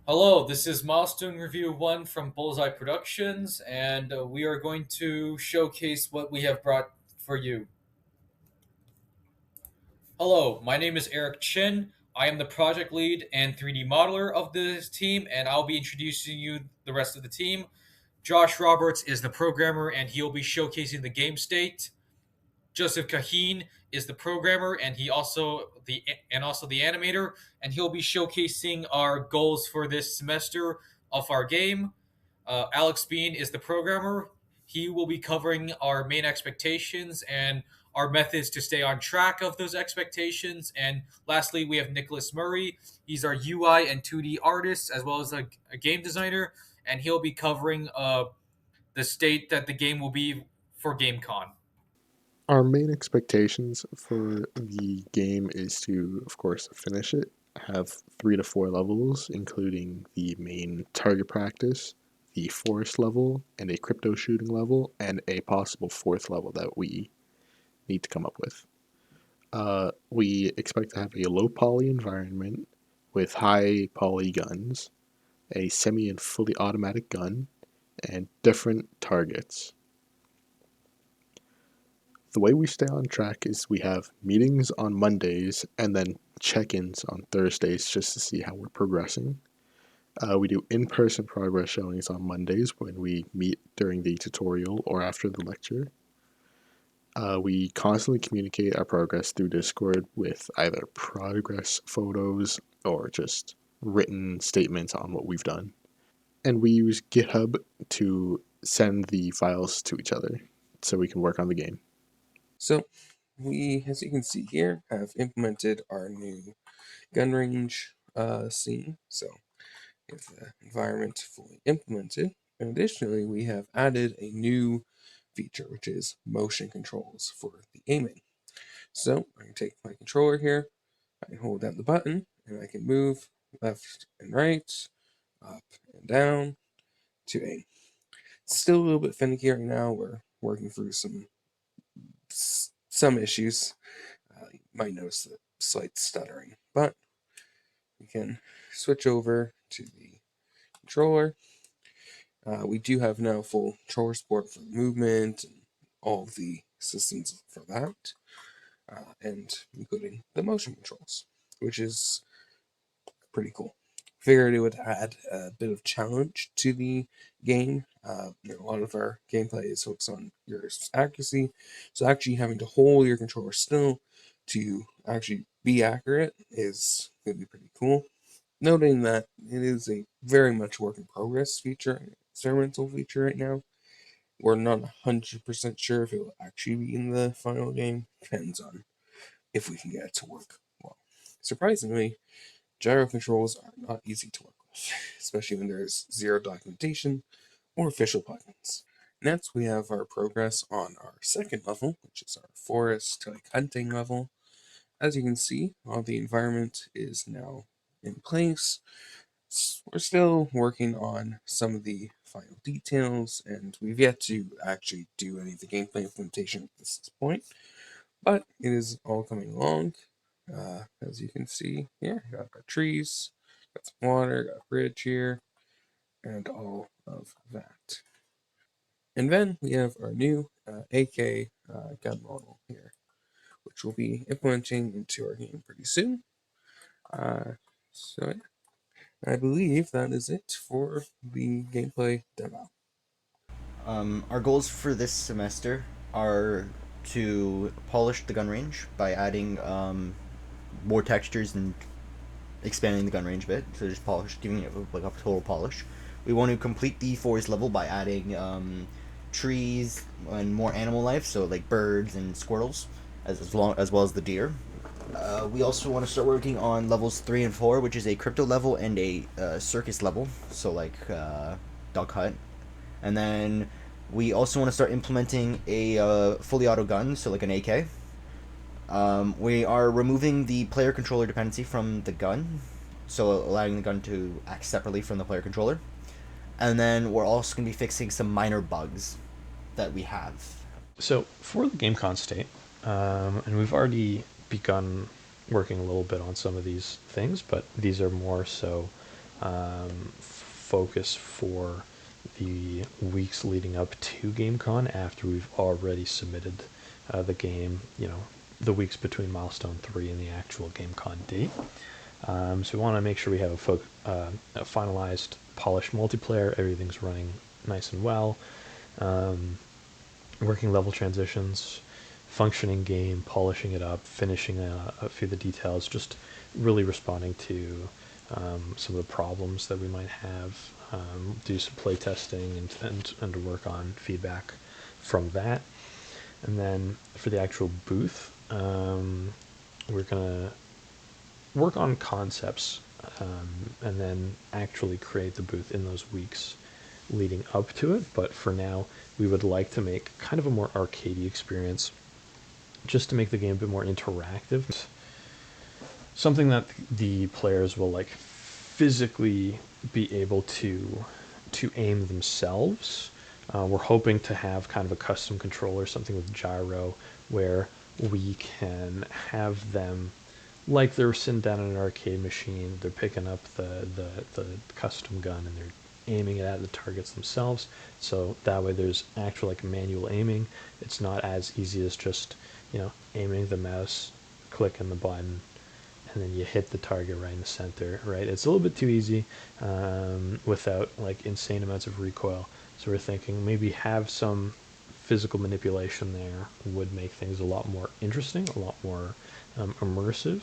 Hello, this is Milestone Review 1 from Bullseye Productions, and we are going to showcase what we have brought for you. Hello, my name is Eric Chin. I am the project lead and 3D modeler of this team, and I'll be introducing you the rest of the team. Josh Roberts is the programmer, and he'll be showcasing the game state. Joseph Kaheen is the programmer, and also the animator, and he'll be showcasing our goals for this semester of our game. Alex Bean is the programmer. He will be covering our main expectations and our methods to stay on track of those expectations. And lastly, we have Nicholas Murray. He's our UI and 2D artist as well as a game designer, and he'll be covering the state that the game will be for GameCon. Our main expectations for the game is to, of course, finish it, have 3 to 4 levels, including the main target practice, the forest level, and a crypto shooting level, and a possible fourth level that we need to come up with. We expect to have a low poly environment with high poly guns, a semi and fully automatic gun, and different targets. The way we stay on track is we have meetings on Mondays and then check ins on Thursdays just to see how we're progressing. We do in person progress showings on Mondays when we meet during the tutorial or after the lecture. We constantly communicate our progress through Discord with either progress photos or just written statements on what we've done. And we use GitHub to send the files to each other so we can work on the game. So we, as you can see here, have implemented our new gun range scene. So we have the environment fully implemented. And additionally, we have added a new feature, which is motion controls for the aiming. So I can take my controller here, I can hold down the button, and I can move left and right, up and down to aim. It's still a little bit finicky right now. We're working through some issues. You might notice the slight stuttering, but we can switch over to the controller. We do have now full controller support for movement and all of the systems for that, and including the motion controls, which is pretty cool. Figured it would add a bit of challenge to the game. A lot of our gameplay is focused on your accuracy, so actually having to hold your controller still to actually be accurate is going to be pretty cool. Noting that it is a very much work in progress feature, experimental feature right now. We're not 100% sure if it will actually be in the final game. Depends on if we can get it to work well. Surprisingly, gyro controls are not easy to work with, especially when there is zero documentation or official plugins. Next, we have our progress on our second level, which is our forest hunting level. As you can see, all the environment is now in place. We're still working on some of the final details, and we've yet to actually do any of the gameplay implementation at this point, but it is all coming along. As you can see here, got our trees, got some water, got a bridge here, and all of that. And then we have our new AK gun model here, which we'll be implementing into our game pretty soon. So I believe that is it for the gameplay demo. Our goals for this semester are to polish the gun range by adding more textures and expanding the gun range a bit. So just polish, giving it like a total polish. We want to complete the forest level by adding trees and more animal life, so like birds and squirrels, as well as the deer. We also want to start working on levels 3 and 4, which is a crypto level and a circus level, so like duck hunt. And then we also want to start implementing a fully auto gun, so like an AK. We are removing the player controller dependency from the gun, so allowing the gun to act separately from the player controller. And then we're also going to be fixing some minor bugs that we have. So for the GameCon state, and we've already begun working a little bit on some of these things, but these are more so focus for the weeks leading up to GameCon after we've already submitted the game, the weeks between Milestone 3 and the actual GameCon date. So we want to make sure we have a finalized, polished multiplayer. Everything's running nice and well. Working level transitions, functioning game, polishing it up, finishing a few of the details, just really responding to some of the problems that we might have, do some play testing and to work on feedback from that. And then for the actual booth, we're going to work on concepts and then actually create the booth in those weeks leading up to it. But for now, we would like to make kind of a more arcadey experience just to make the game a bit more interactive. Something that the players will like physically be able to aim themselves. We're hoping to have kind of a custom controller, something with gyro, where we can have them like they're sitting down in an arcade machine. They're picking up the custom gun and they're aiming it at the targets themselves. So that way there's actual like manual aiming. It's not as easy as just aiming the mouse, clicking the button, and then you hit the target right in the center, right? It's a little bit too easy without like insane amounts of recoil. So we're thinking maybe have some physical manipulation there would make things a lot more interesting, a lot more immersive.